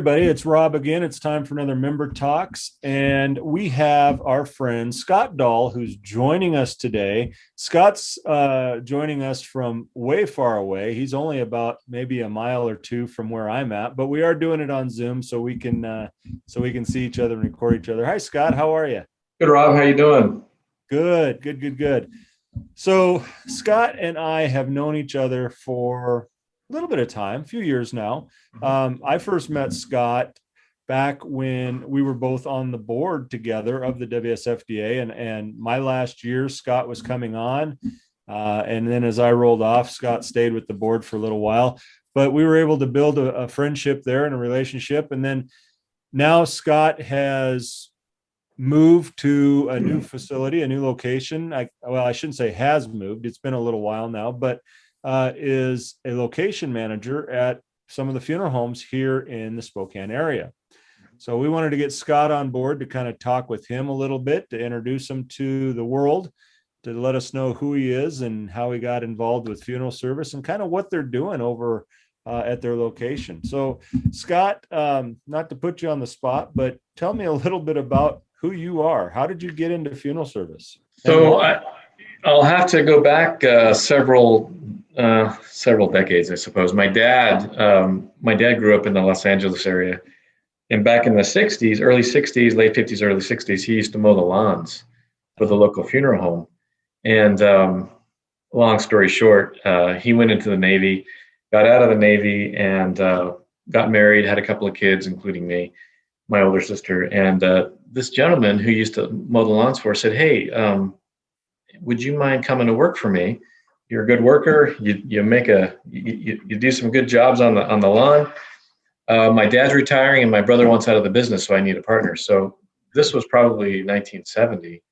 everybody, it's Rob again. It's time for another Member Talks, and we have our friend Scott Dahl who's joining us today. Scott's joining us from way far away. He's only about maybe a mile or two from where I'm at, but we are doing it on Zoom so we can see each other and record each other. Hi, Scott. How are you? Good, Rob. How you doing? Good, good, good, good. So Scott and I have known each other for a little bit of time, a few years now. I first met Scott back when we were both on the board together of the WSFDA, and my last year, Scott was coming on. And then as I rolled off, Scott stayed with the board for a little while, but we were able to build a friendship there and a relationship. And then now Scott has moved to a new facility, a new location. I shouldn't say has moved. It's been a little while now, but is a location manager at some of the funeral homes here in the Spokane area. So we wanted to get Scott on board to kind of talk with him a little bit, to introduce him to the world, to let us know who he is and how he got involved with funeral service and kind of what they're doing over at their location. So Scott, not to put you on the spot, but tell me a little bit about who you are. How did you get into funeral service? I'll have to go back several decades, I suppose. My dad grew up in the Los Angeles area, and back in the '60s, early '60s, late '50s, early '60s, he used to mow the lawns for the local funeral home. And long story short, he went into the Navy, got out of the Navy, and got married, had a couple of kids, including me, my older sister. And this gentleman who used to mow the lawns for us said, "Hey, would you mind coming to work for me? You're a good worker. You do some good jobs on the lawn. My dad's retiring and my brother wants out of the business, so I need a partner." So this was probably 1970.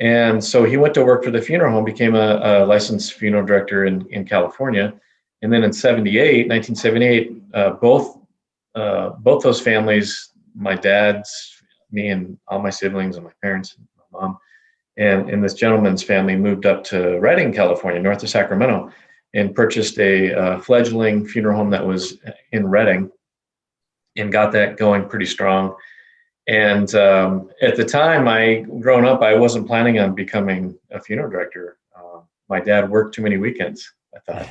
And so he went to work for the funeral home, became a licensed funeral director in California. And then in 1978, both those families, my dad's, me and all my siblings and my parents and my mom, and this gentleman's family moved up to Redding, California, north of Sacramento, and purchased a fledgling funeral home that was in Redding and got that going pretty strong. And at the time, growing up, I wasn't planning on becoming a funeral director. My dad worked too many weekends, I thought,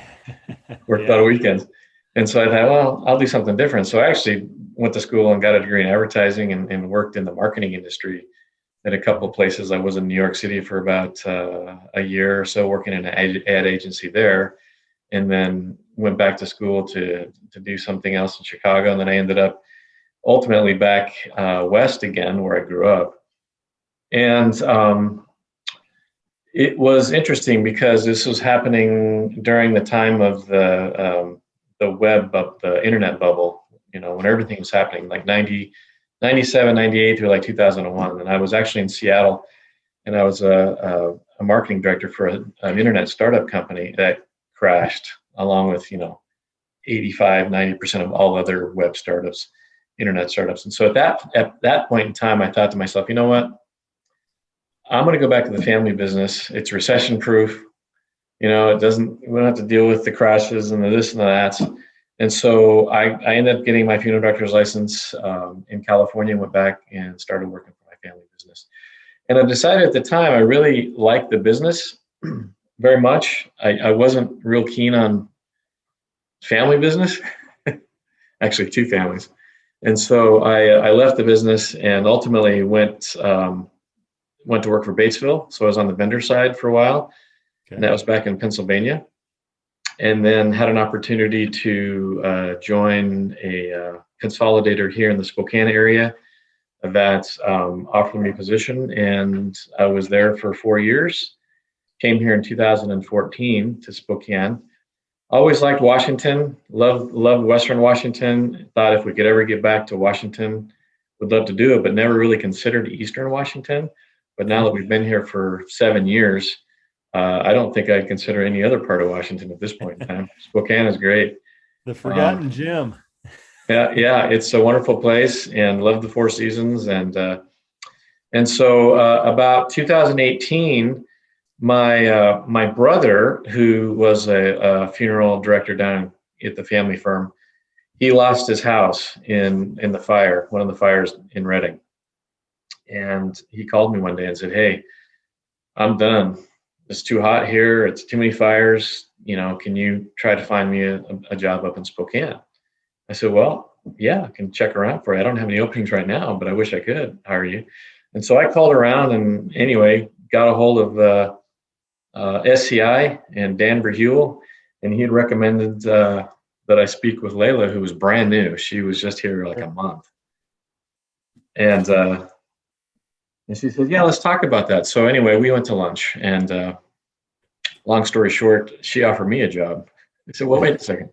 worked a lot of weekends. And so I thought, well, I'll do something different. So I actually went to school and got a degree in advertising and worked in the marketing industry at a couple of places. I was in New York City for about a year or so, working in an ad agency there, and then went back to school to do something else in Chicago. And then I ended up ultimately back west again, where I grew up. And it was interesting because this was happening during the time of the internet bubble, when everything was happening, like 97, 98 through like 2001. And I was actually in Seattle, and I was a marketing director for an internet startup company that crashed, along with, 85, 90% of all other web startups, internet startups. And so at that point in time, I thought to myself, you know what? I'm going to go back to the family business. It's recession proof. We don't have to deal with the crashes and the this and the that. And so I ended up getting my funeral director's license in California, and went back and started working for my family business. And I decided at the time I really liked the business very much. I wasn't real keen on family business, actually two families. And so I left the business and ultimately went to work for Batesville. So I was on the vendor side for a while, and that was back in Pennsylvania. And then had an opportunity to join a consolidator here in the Spokane area that offered me a position, and I was there for 4 years. Came here in 2014 to Spokane. Always liked Washington, loved Western Washington. Thought if we could ever get back to Washington, would love to do it, but never really considered Eastern Washington. But now that we've been here for 7 years, I don't think I'd consider any other part of Washington at this point in time. Spokane is great. The forgotten gem. Yeah, it's a wonderful place, and love the Four Seasons. And so about 2018, my brother, who was a funeral director down at the family firm, he lost his house in the fire, one of the fires in Reading. And he called me one day and said, "Hey, I'm done. It's too hot here. It's too many fires. Can you try to find me a job up in Spokane?" I said, "Well, yeah, I can check around for you. I don't have any openings right now, but I wish I could hire you." And so I called around and anyway, got a hold of SCI and Dan Berhule, and he had recommended that I speak with Layla, who was brand new. She was just here like a month. And she said, "Yeah, let's talk about that." So anyway, we went to lunch, and long story short, she offered me a job. I said, "Well, wait a second.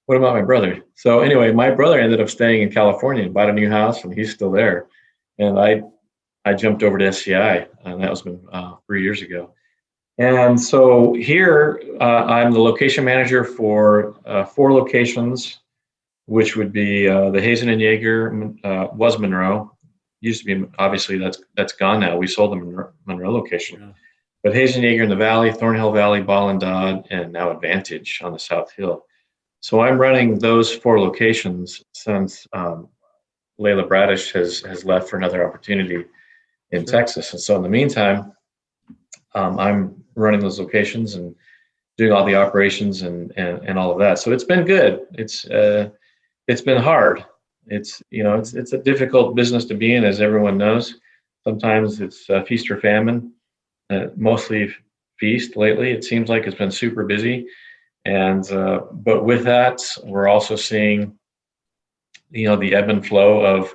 What about my brother?" So anyway, my brother ended up staying in California and bought a new house, and he's still there. And I jumped over to SCI, and that was been 3 years ago. And so here, I'm the location manager for 4 locations, which would be the Hazen and Yeager, was Monroe. Used to be, obviously that's gone now. We sold the Monroe location. Yeah. But Hazen Yeager in the Valley, Thornhill Valley, Ball and Dodd, and now Advantage on the South Hill. So I'm running those 4 locations since Layla Bradish has left for another opportunity in Texas. And so in the meantime, I'm running those locations and doing all the operations and all of that. So it's been good. It's been hard. It's a difficult business to be in, as everyone knows. Sometimes it's feast or famine. Mostly feast lately. It seems like it's been super busy, and but with that, we're also seeing the ebb and flow of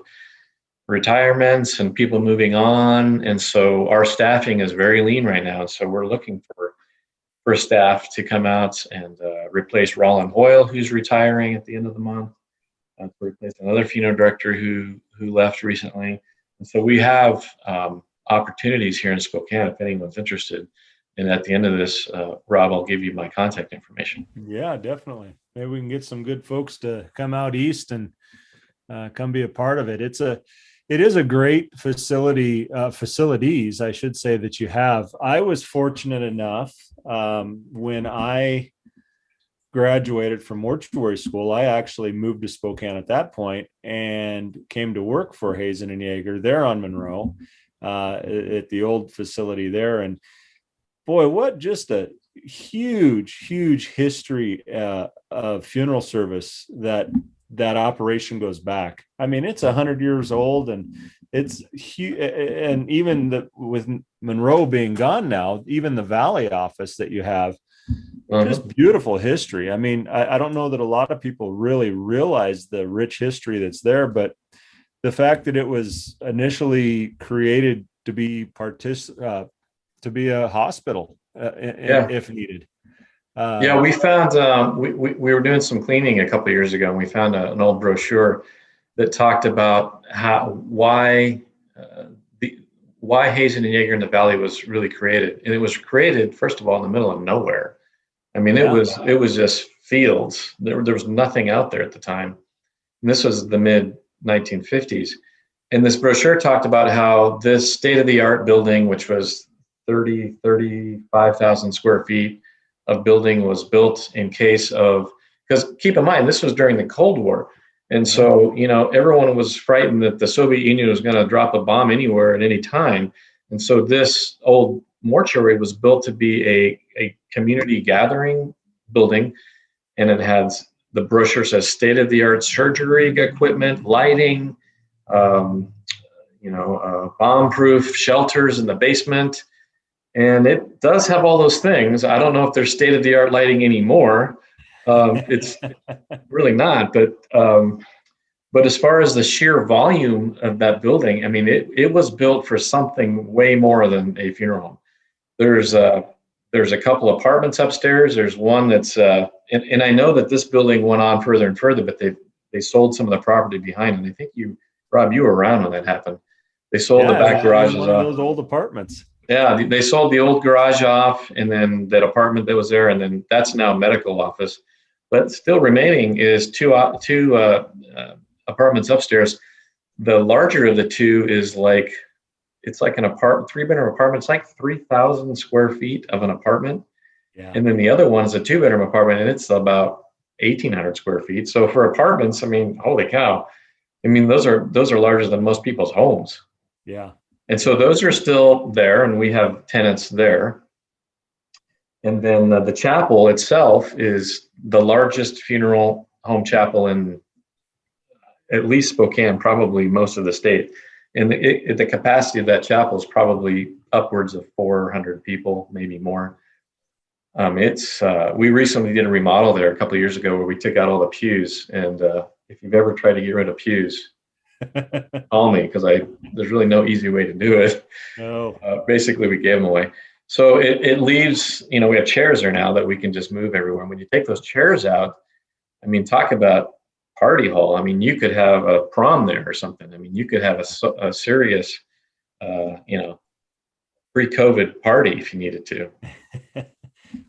retirements and people moving on, and so our staffing is very lean right now. And so we're looking for staff to come out and replace Roland Hoyle, who's retiring at the end of the month, to replace another funeral director who left recently. And so we have opportunities here in Spokane if anyone's interested. And at the end of this, Rob, I'll give you my contact information. Yeah, definitely. Maybe we can get some good folks to come out east and come be a part of it. It is a great facilities, I should say, that you have. I was fortunate enough when I graduated from mortuary school, I actually moved to Spokane at that point and came to work for Hazen and Yeager there on Monroe at the old facility there. And boy, what just a huge history of funeral service that operation goes back. I mean, it's 100 years old, and it's huge. And even with Monroe being gone now, even the Valley office that you have, just beautiful history. I mean, I don't know that a lot of people really realize the rich history that's there, but the fact that it was initially created to be a hospital if needed. We found we were doing some cleaning a couple of years ago, and we found an old brochure that talked about why Hazen and Yeager in the Valley was really created. And it was created, first of all, in the middle of nowhere. I mean, it was just fields. There was nothing out there at the time. And this was the mid 1950s. And this brochure talked about how this state-of-the-art building, which was 35,000 square feet of building, was built in case of, because keep in mind, this was during the Cold War. And so, everyone was frightened that the Soviet Union was going to drop a bomb anywhere at any time. And so this old mortuary was built to be a community gathering building. And it has, the brochure says, state-of-the-art surgery equipment, lighting, bomb-proof shelters in the basement. And it does have all those things. I don't know if there's state-of-the-art lighting anymore. It's really not, but as far as the sheer volume of that building, I mean, it was built for something way more than a funeral home. There's a couple apartments upstairs. There's one that's, and I know that this building went on further and further, but they sold some of the property behind. And I think Rob, you were around when that happened. They sold the back garages off. Those old apartments. Yeah, they sold the old garage off, and then that apartment that was there, and then that's now medical office. But still remaining is two apartments upstairs. The larger of the two is it's like an apartment, 3-bedroom apartment. It's like 3,000 square feet of an apartment. Yeah. And then the other one is a 2-bedroom apartment, and it's about 1,800 square feet. So for apartments, I mean, holy cow. I mean, those are larger than most people's homes. Yeah. And so those are still there, and we have tenants there. And then the chapel itself is the largest funeral home chapel in at least Spokane, probably most of the state. And the capacity of that chapel is probably upwards of 400 people, maybe more. We recently did a remodel there a couple of years ago where we took out all the pews. And if you've ever tried to get rid of pews, call me, because there's really no easy way to do it. No. Basically, we gave them away. So it leaves, we have chairs there now that we can just move everywhere. And when you take those chairs out, I mean, talk about party hall. I mean, you could have a prom there or something. I mean, you could have a serious, pre-COVID party if you needed to.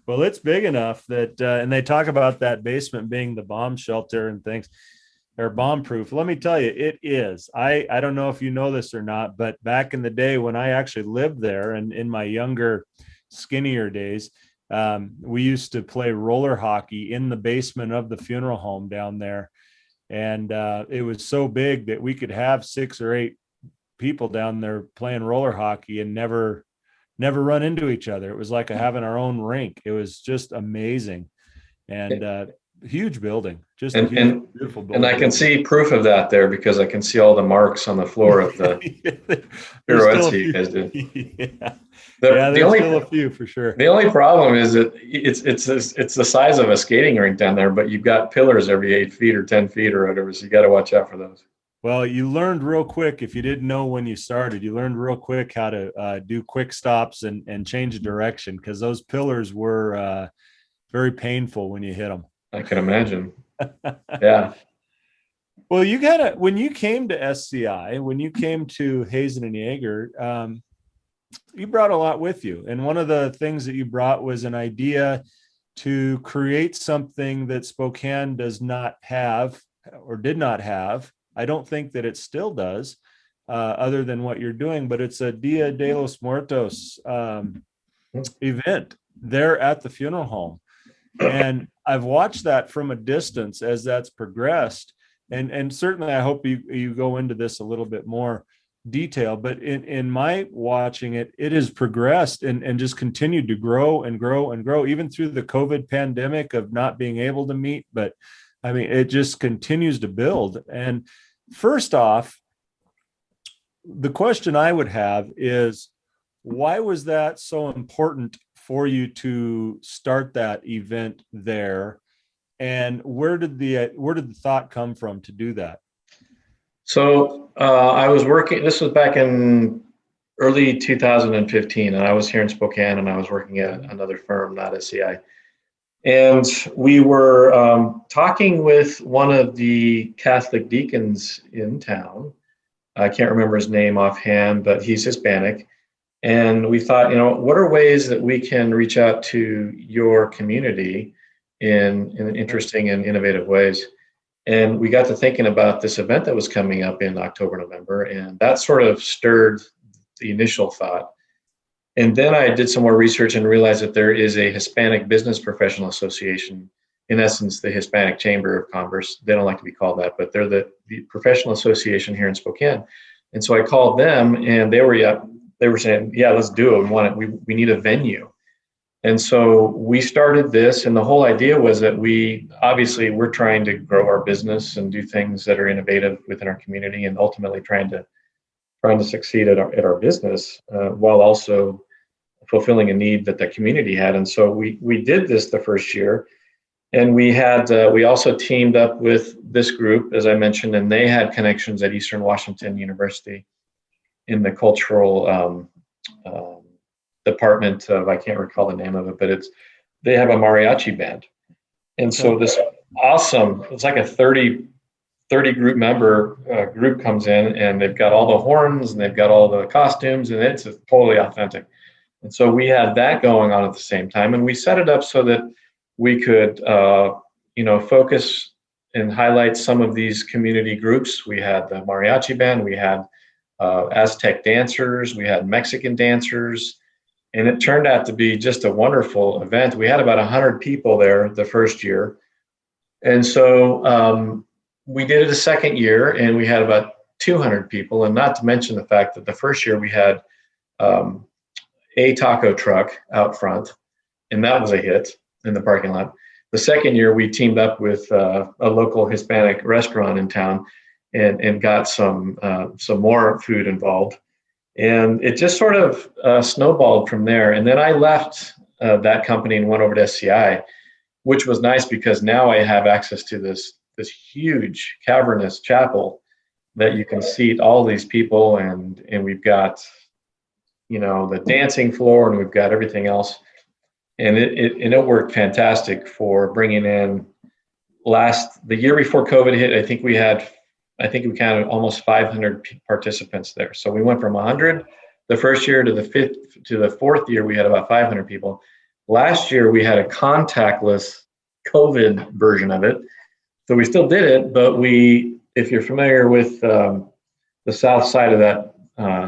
Well, it's big enough that, and they talk about that basement being the bomb shelter and things, or bomb proof. Let me tell you, it is. I don't know if you know this or not, but back in the day when I actually lived there and in my younger, skinnier days, we used to play roller hockey in the basement of the funeral home down there. And it was so big that we could have 6 or 8 people down there playing roller hockey and never run into each other. It was like having our own rink. It was just amazing. And huge building, just a huge, beautiful building. And I can see proof of that there because I can see all the marks on the floor of the pirouettes you guys did. Yeah, there's still a few for sure. The only problem is that it's the size of a skating rink down there, but you've got pillars every 8 feet or 10 feet or whatever, so you got to watch out for those. Well, you learned real quick, if you didn't know when you started, you learned real quick how to do quick stops and change direction, because those pillars were very painful when you hit them. I can imagine. Yeah. Well, when you came to SCI, when you came to Hazen and Yeager, you brought a lot with you. And one of the things that you brought was an idea to create something that Spokane does not have or did not have. I don't think that it still does, other than what you're doing, but it's a Dia de los Muertos event there at the funeral home. And I've watched that from a distance as that's progressed. And certainly I hope you go into this a little bit more detail, but in my watching it has progressed and just continued to grow and grow and grow, even through the COVID pandemic of not being able to meet. But I mean, it just continues to build. And first off, the question I would have is, why was that so important for you to start that event there? And where did the thought come from to do that? So I was working, this was back in early 2015, and I was here in Spokane, and I was working at another firm, not SCI. And we were talking with one of the Catholic deacons in town. I can't remember his name offhand, but he's Hispanic. And we thought, what are ways that we can reach out to your community in interesting and innovative ways? And we got to thinking about this event that was coming up in October, November, and that sort of stirred the initial thought. And then I did some more research and realized that there is a Hispanic Business Professional Association, in essence, the Hispanic Chamber of Commerce. They don't like to be called that, but they're the professional association here in Spokane. And so I called them, and they were saying, yeah, let's do it. We need a venue. And so we started this, and the whole idea was that we're trying to grow our business and do things that are innovative within our community, and ultimately trying to succeed at our business while also fulfilling a need that the community had. And so we did this the first year, and we also teamed up with this group, as I mentioned, and they had connections at Eastern Washington University in the cultural department of, I can't recall the name of it, but they have a mariachi band. And so this awesome, it's like a 30 group member group comes in, and they've got all the horns and they've got all the costumes, and it's totally authentic. And so we had that going on at the same time, and we set it up so that we could focus and highlight some of these community groups. We had the mariachi band, we had Aztec dancers, we had Mexican dancers, and it turned out to be just a wonderful event. We had about 100 people there the first year, And so we did it a second year, and we had about 200 people. And not to mention the fact that the first year we had um, a taco truck out front, and that was a hit in the parking lot. The second year, we teamed up with a local Hispanic restaurant in town, and got some more food involved, and it just sort of snowballed from there. And then I left that company and went over to SCI, which was nice because now I have access to this huge cavernous chapel that you can seat all these people, and we've got the dancing floor, and we've got everything else, and it worked fantastic for bringing in the year before COVID hit. I think we counted almost 500 participants there. So we went from 100 the first year to the fourth year, we had about 500 people. Last year we had a contactless COVID version of it. So we still did it, but if you're familiar with the south side of that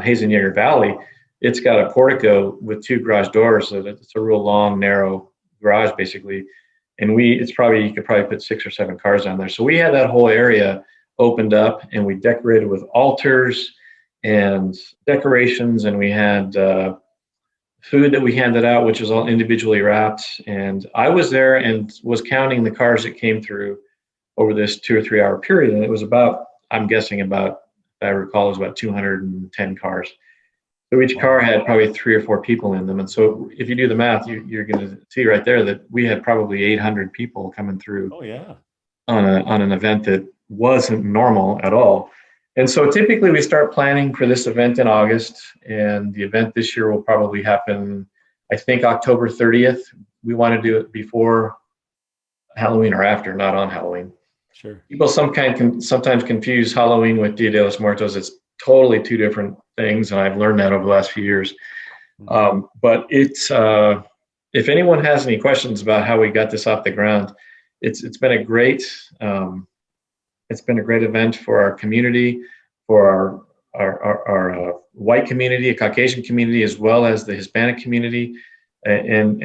Hazen Yeager Valley, it's got a portico with two garage doors. So it's a real long, narrow garage, basically. And you could probably put 6 or 7 cars down there. So we had that whole area opened up, and we decorated with altars and decorations, and we had food that we handed out, which was all individually wrapped. And I was there and was counting the cars that came through over this 2 or 3 hour period. And it was I'm guessing if I recall, it was about 210 cars. So each car had probably 3 or 4 people in them. And so if you do the math, you're going to see right there that we had probably 800 people coming through. Oh yeah. On an event that wasn't normal at all. And so typically we start planning for this event in August, and the event this year will probably happen, I think, October 30th. We want to do it before Halloween or after, not on Halloween. Sure. People sometimes confuse Halloween with Dia de los Muertos. It's totally 2 different things, and I've learned that over the last few years. But it's if anyone has any questions about how we got this off the ground, it's been a great event for our community, for our white community, a Caucasian community, as well as the Hispanic community, and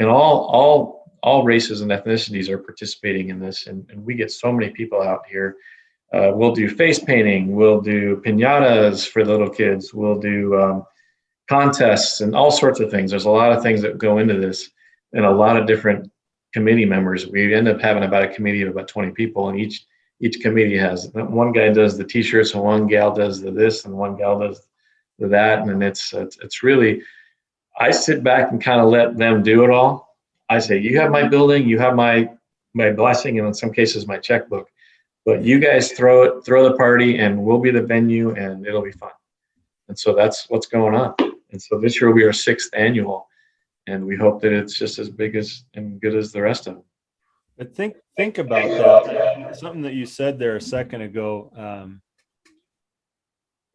all races and ethnicities are participating in this, and we get so many people out here. We'll do face painting, we'll do piñatas for the little kids, we'll do contests and all sorts of things. There's a lot of things that go into this, and a lot of different committee members. We end up having about a committee of about 20 people, and each committee has one guy does the t-shirts, and one gal does the this, and one gal does the that. And it's really, I sit back and kind of let them do it all. I say, you have my building, you have my blessing, and in some cases my checkbook, but you guys throw the party, and we'll be the venue, and it'll be fun. And so that's what's going on. And so this year we are 6th annual, and we hope that it's just as big and good as the rest of them. But think about that. Something that you said there a second ago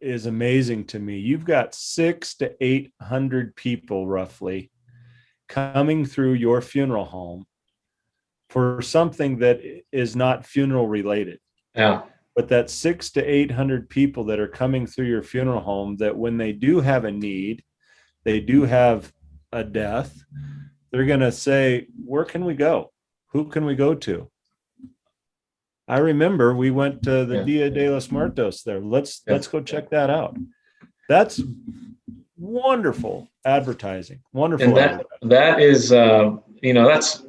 is amazing to me. You've got 600 to 800 people roughly coming through your funeral home for something that is not funeral related. Yeah. But that 600 to 800 people that are coming through your funeral home, that when they do have a need, they do have a death, they're going to say, where can we go? Who can we go to? I remember we went to the Dia de los Muertos there. Let's go check that out. That's wonderful advertising. Wonderful. And that is, that's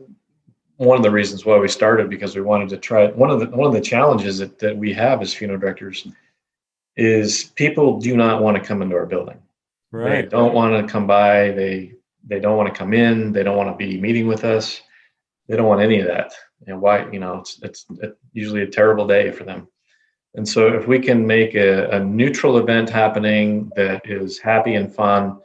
one of the reasons why we started, because we wanted to try. One of the challenges that we have as funeral directors is people do not want to come into our building. Right. They don't want to come by. They don't want to come in. They don't want to be meeting with us. They don't want any of that. And why? It's usually a terrible day for them. And so if we can make a neutral event happening that is happy and fun,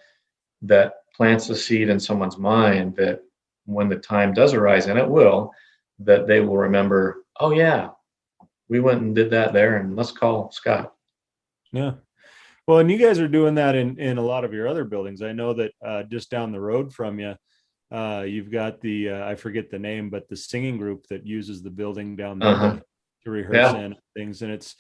that plants a seed in someone's mind, that when the time does arise, and it will, that they will remember, oh yeah, we went and did that there, and let's call Scott. Yeah. Well, and you guys are doing that in a lot of your other buildings. I know that just down the road from you, you've got the, I forget the name, but the singing group that uses the building down there to rehearse and things. And it's,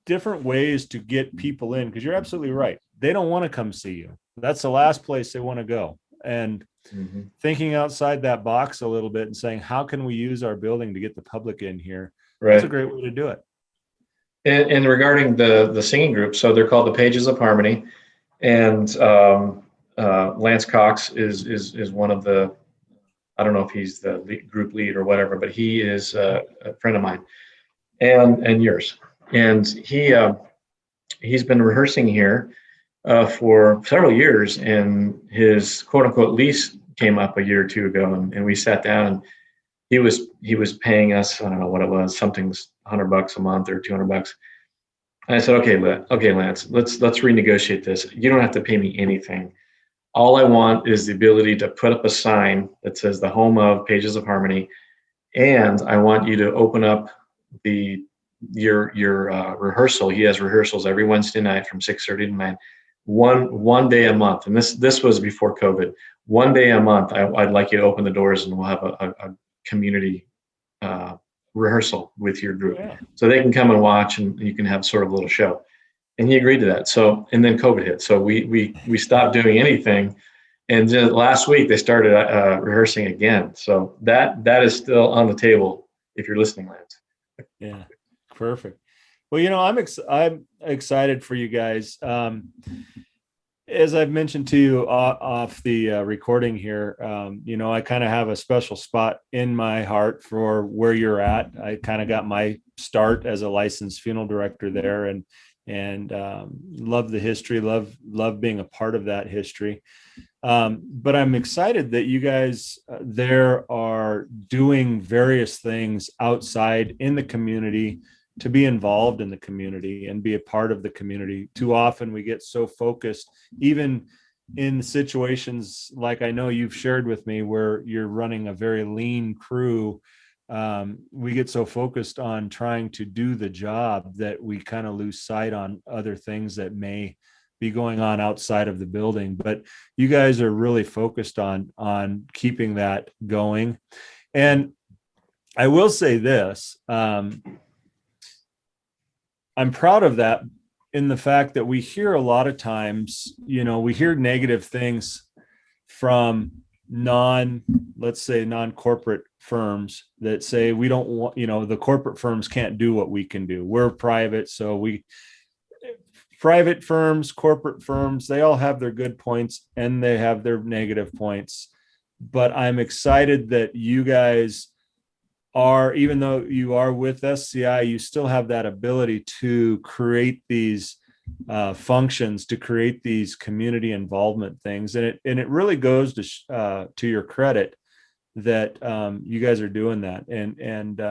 different ways to get people in, because you're absolutely right. They don't want to come see you. That's the last place they want to go. And Mhm. thinking outside that box a little bit and saying, how can we use our building to get the public in here? That's a Right. great way to do it. And regarding the singing group, so they're called the Pages of Harmony, and Lance Cox is one of the, I don't know if he's the group lead or whatever, but he is a friend of mine and yours, and he's been rehearsing here for several years, and his quote unquote lease came up a year or two ago, and we sat down, and he was paying us, I don't know what it was, something's $100 a month or $200. And I said, okay, Lance, let's renegotiate this. You don't have to pay me anything. All I want is the ability to put up a sign that says the home of Pages of Harmony, and I want you to open up the your rehearsal. He has rehearsals every Wednesday night from 6:30 to 9. One day a month, and this was before COVID. One day a month, I'd like you to open the doors, and we'll have a community rehearsal with your group, Yeah. so they can come and watch, and you can have sort of a little show. And he agreed to that. So, and then COVID hit, so we stopped doing anything. And then last week they started rehearsing again. So that is still on the table if you're listening, Lance. Yeah. Perfect. Well, I'm excited for you guys. As I've mentioned to you off the recording here, I kind of have a special spot in my heart for where you're at. I kind of got my start as a licensed funeral director there, and love the history, love being a part of that history. But I'm excited that you guys there are doing various things outside in the community to be involved in the community and be a part of the community. Too often we get so focused, even in situations like I know you've shared with me where you're running a very lean crew. We get so focused on trying to do the job that we kind of lose sight on other things that may be going on outside of the building. But you guys are really focused on keeping that going. And I will say this, I'm proud of that in the fact that we hear a lot of times, we hear negative things from let's say non-corporate firms that say we don't want, the corporate firms can't do what we can do. We're private. So private firms, corporate firms, they all have their good points and they have their negative points. But I'm excited that you guys are, even though you are with SCI, you still have that ability to create these functions, to create these community involvement things, and it really goes to your credit that you guys are doing that, and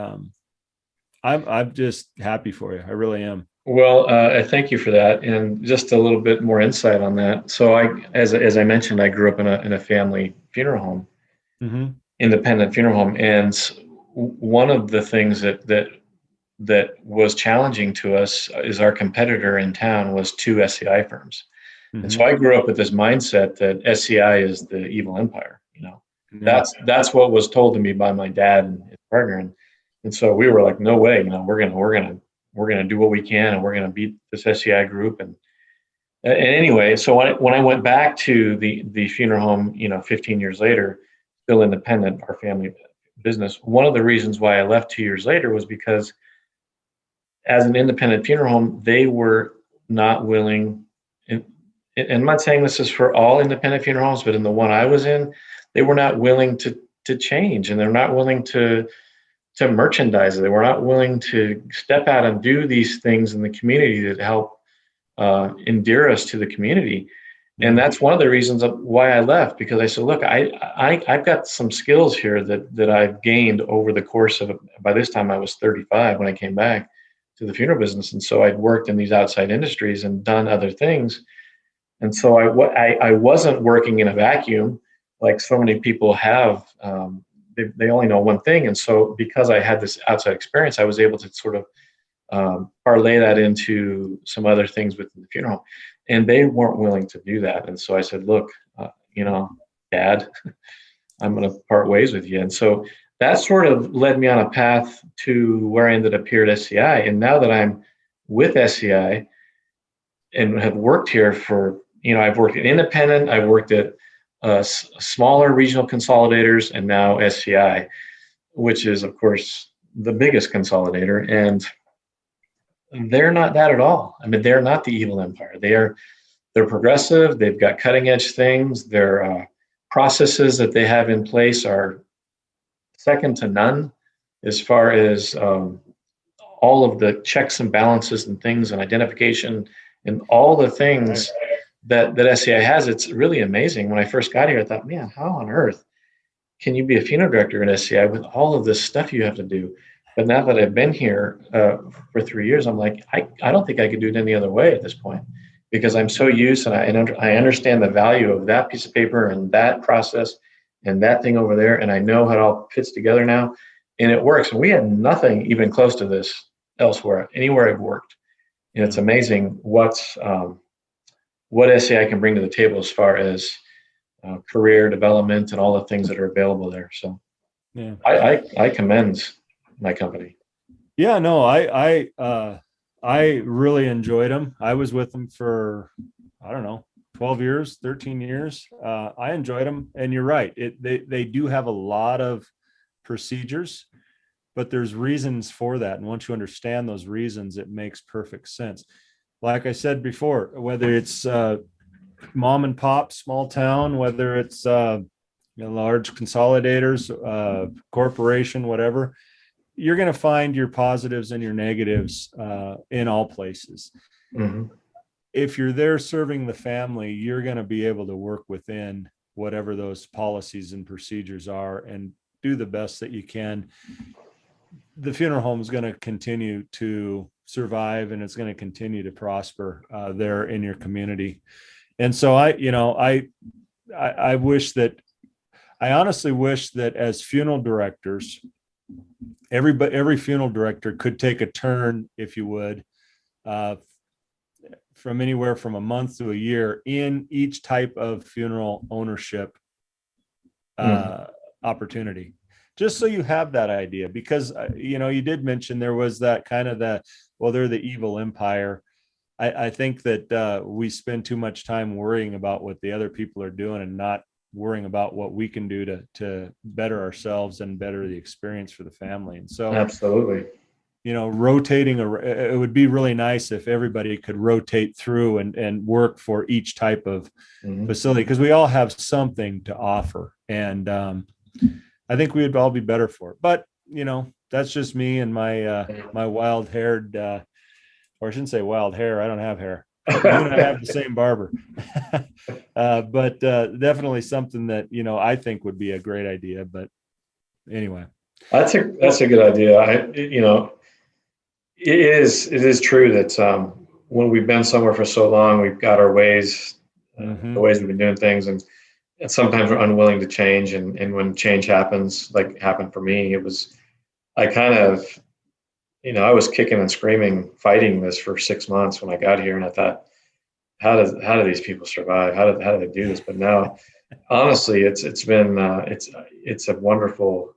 I'm just happy for you. I really am. Well, I thank you for that, and just a little bit more insight on that. So, as I mentioned, I grew up in a family funeral home, Mm-hmm. independent funeral home, and one of the things that was challenging to us is our competitor in town was two SCI firms. And so Mm-hmm. I grew up with this mindset that SCI is the evil empire. Yeah. That's what was told to me by my dad and his partner, and so we were like, no way, we're gonna do what we can, and we're gonna beat this SCI group. And anyway, so when I went back to the funeral home, 15 years later, still independent, our family business. One of the reasons why I left 2 years later was because as an independent funeral home, they were not willing, and I'm not saying this is for all independent funeral homes, but in the one I was in, they were not willing to change, and they're not willing to merchandise it. They were not willing to step out and do these things in the community that help endear us to the community. And that's one of the reasons why I left, because I said, look, I've got some skills here that I've gained over the course of, by this time I was 35 when I came back to the funeral business. And so I'd worked in these outside industries and done other things. And so I wasn't working in a vacuum like so many people have. They only know one thing. And so because I had this outside experience, I was able to sort of parlay that into some other things within the funeral home. And they weren't willing to do that. And so I said, look, Dad, I'm going to part ways with you. And so that sort of led me on a path to where I ended up here at SCI. And now that I'm with SCI and have worked here for, I've worked at independent, I've worked at smaller regional consolidators, and now SCI, which is, of course, the biggest consolidator. And they're not that at all. I mean, they're not the evil empire. They're progressive. They've got cutting edge things. Their processes that they have in place are second to none as far as all of the checks and balances and things and identification and all the things that SCI has. It's really amazing. When I first got here, I thought, man, how on earth can you be a funeral director in SCI with all of this stuff you have to do? But now that I've been here for 3 years, I'm like, I don't think I could do it any other way at this point, because I'm so used and I understand the value of that piece of paper and that process and that thing over there. And I know how it all fits together now, and it works. And we had nothing even close to this elsewhere, anywhere I've worked. And it's amazing what SCI can bring to the table as far as career development and all the things that are available there. So Yeah. I commend my company. Yeah, no, I really enjoyed them. I was with them for, I don't know, 12 years, 13 years. I enjoyed them. And you're right. They do have a lot of procedures, but there's reasons for that. And once you understand those reasons, it makes perfect sense. Like I said before, whether it's mom and pop, small town, whether it's large consolidators, corporation, whatever, you're going to find your positives and your negatives in all places. Mm-hmm. If you're there serving the family, you're going to be able to work within whatever those policies and procedures are and do the best that you can. The funeral home is going to continue to survive, and it's going to continue to prosper there in your community. And so I honestly wish that as funeral directors, every funeral director could take a turn, if you would, from anywhere from a month to a year in each type of funeral ownership opportunity, just so you have that idea. Because you did mention there was that kind of they're the evil empire. I think that we spend too much time worrying about what the other people are doing and not worrying about what we can do to better ourselves and better the experience for the family. And so absolutely, rotating, it would be really nice if everybody could rotate through and work for each type of facility, because we all have something to offer. And I think we would all be better for it. But, that's just me and my wild haired, or I shouldn't say wild hair. I don't have hair. You and I have the same barber. But definitely something that, I think would be a great idea. But anyway. That's a good idea. It is true that when we've been somewhere for so long, we've got our ways, the ways we've been doing things, and sometimes we're unwilling to change. And when change happens, like it happened for me, I kind of, I was kicking and screaming, fighting this for 6 months when I got here, and I thought, how do these people survive? How do they do this? But now, honestly, it's been it's a wonderful.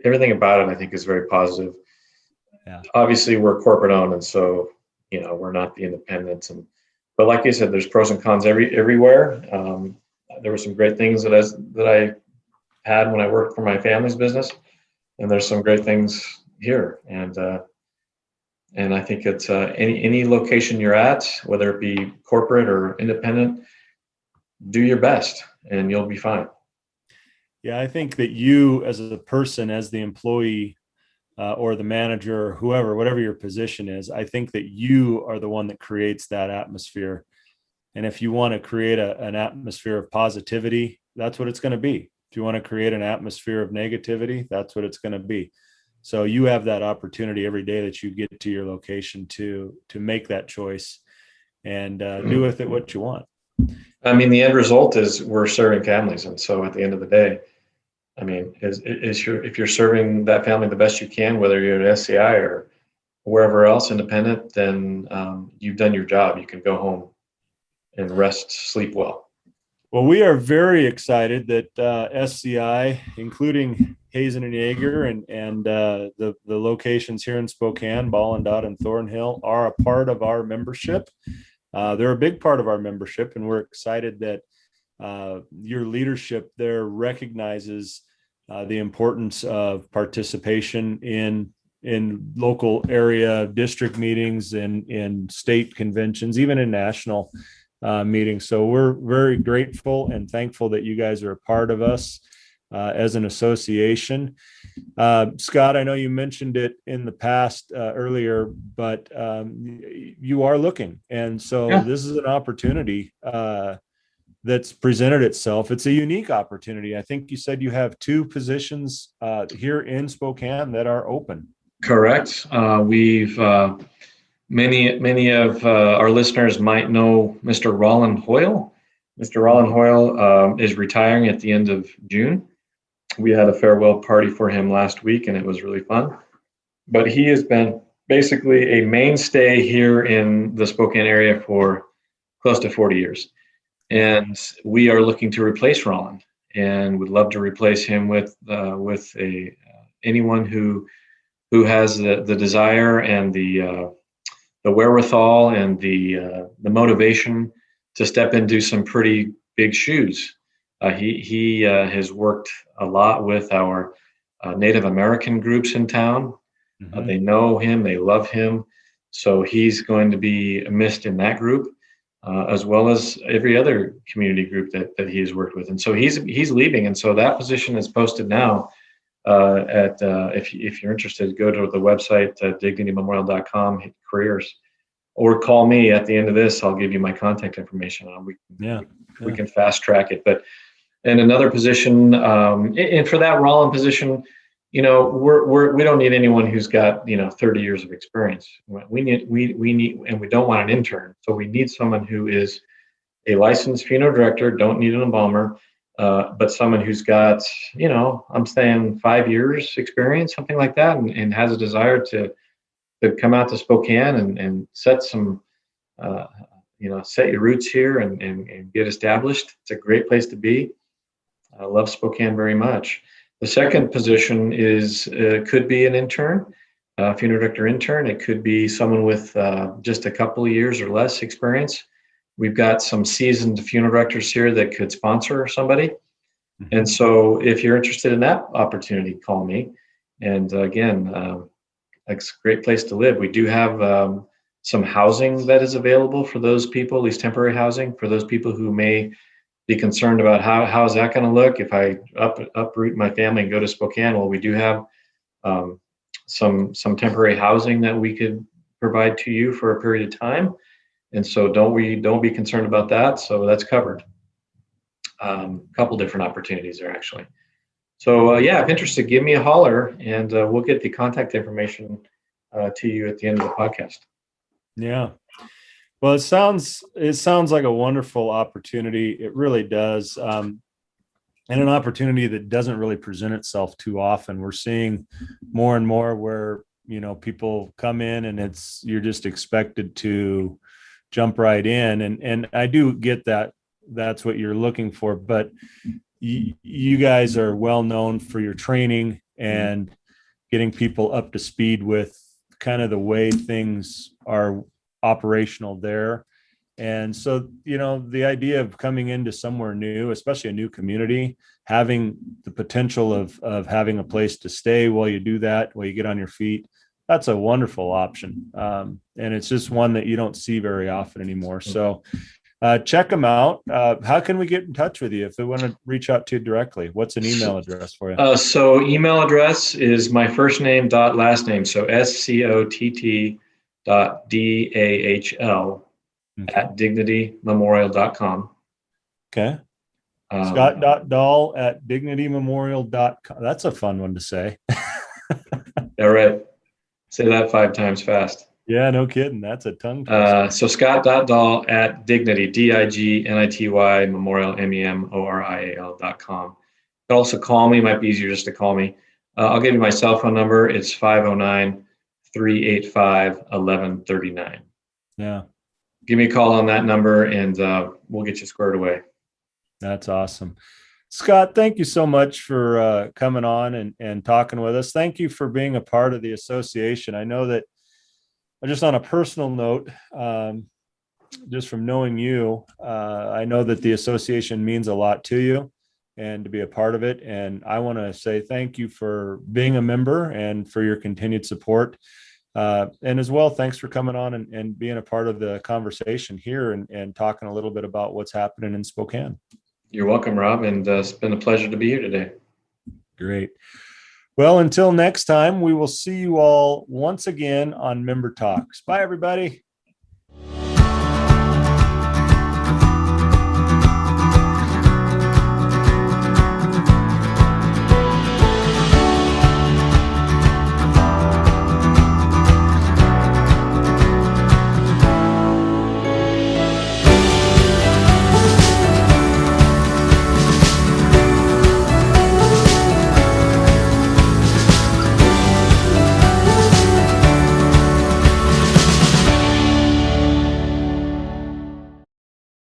Everything about it, I think, is very positive. Yeah. Obviously, we're corporate owned, and so we're not the independents. But like you said, there's pros and cons everywhere. There were some great things that I had when I worked for my family's business, and there's some great things here. And I think it's any location you're at, whether it be corporate or independent, do your best, and you'll be fine. Yeah, I think that you as a person, as the employee or the manager, or whoever, whatever your position is, I think that you are the one that creates that atmosphere. And if you want to create an atmosphere of positivity, that's what it's going to be. If you want to create an atmosphere of negativity, that's what it's going to be. So you have that opportunity every day that you get to your location to make that choice and do with it what you want. I mean, the end result is we're serving families. And so at the end of the day, I mean, if you're serving that family the best you can, whether you're at SCI or wherever else independent, then you've done your job. You can go home and rest, sleep well. Well, we are very excited that SCI, including Hazen and Yeager and the locations here in Spokane, Ballendot and Thornhill, are a part of our membership. They're a big part of our membership, and we're excited that your leadership there recognizes the importance of participation in local area district meetings and in state conventions, even in national meetings. So we're very grateful and thankful that you guys are a part of us as an association. Scott, I know you mentioned it in the past earlier, but you are looking. And so this is an opportunity that's presented itself. It's a unique opportunity. I think you said you have 2 positions here in Spokane that are open. Correct. We've many of our listeners might know Mr. Roland Hoyle. Mr. Roland Hoyle is retiring at the end of June. We had a farewell party for him last week, and it was really fun. But he has been basically a mainstay here in the Spokane area for close to 40 years. And we are looking to replace Roland, and would love to replace him with anyone who has the desire and the wherewithal and the motivation to step into some pretty big shoes. He has worked a lot with our Native American groups in town. They know him, they love him, so he's going to be missed in that group, as well as every other community group that he has worked with. And so he's leaving, and so that position is posted now. If you're interested, go to the website dignitymemorial.com, hit careers, or call me at the end of this. I'll give you my contact information. We can fast track it. But and another position, and for that Roland position, we don't need anyone who's got 30 years of experience. We need, and we don't want an intern. So we need someone who is a licensed funeral director. Don't need an embalmer. But someone who's got, I'm saying 5 years experience, something like that, and has a desire to come out to Spokane and set some, set your roots here and get established. It's a great place to be. I love Spokane very much. The second position could be an intern, funeral director intern. It could be someone with just a couple of years or less experience. We've got some seasoned funeral directors here that could sponsor somebody. And so if you're interested in that opportunity, call me. And again, it's a great place to live. We do have some housing that is available for those people, at least temporary housing, for those people who may be concerned about how's that going to look if I uproot my family and go to Spokane. Well, we do have some temporary housing that we could provide to you for a period of time. And so don't be concerned about that. So that's covered. A couple different opportunities there actually. So if interested, give me a holler, and we'll get the contact information to you at the end of the podcast. Yeah. Well, it sounds like a wonderful opportunity. It really does. And an opportunity that doesn't really present itself too often. We're seeing more and more where, people come in and you're just expected to jump right in. And I do get that that's what you're looking for, but you guys are well known for your training and getting people up to speed with kind of the way things are operational there. And so, the idea of coming into somewhere new, especially a new community, having the potential of having a place to stay while you do that, while you get on your feet, that's a wonderful option. And it's just one that you don't see very often anymore. So check them out. How can we get in touch with you if they want to reach out to you directly? What's an email address for you? So email address is my first name dot last name. So SCOTT.DAHL at dignitymemorial.com. Okay. Scott.Dahl at dignitymemorial.com. That's a fun one to say. All right. Say that 5 times fast. Yeah, no kidding. That's a tongue twister. So Scott.Dahl at Dignity, DIGNITY Memorial, MEMORIAL.com. You can also call me. It might be easier just to call me. I'll give you my cell phone number. It's 509-385-1139. Yeah. Give me a call on that number, and we'll get you squared away. That's awesome. Scott, thank you so much for coming on and talking with us. Thank you for being a part of the association. I know that just on a personal note, just from knowing you, I know that the association means a lot to you and to be a part of it. And I want to say thank you for being a member and for your continued support. And as well, thanks for coming on and being a part of the conversation here and talking a little bit about what's happening in Spokane. You're welcome, Rob, and it's been a pleasure to be here today. Great. Well, until next time, we will see you all once again on Member Talks. Bye, everybody.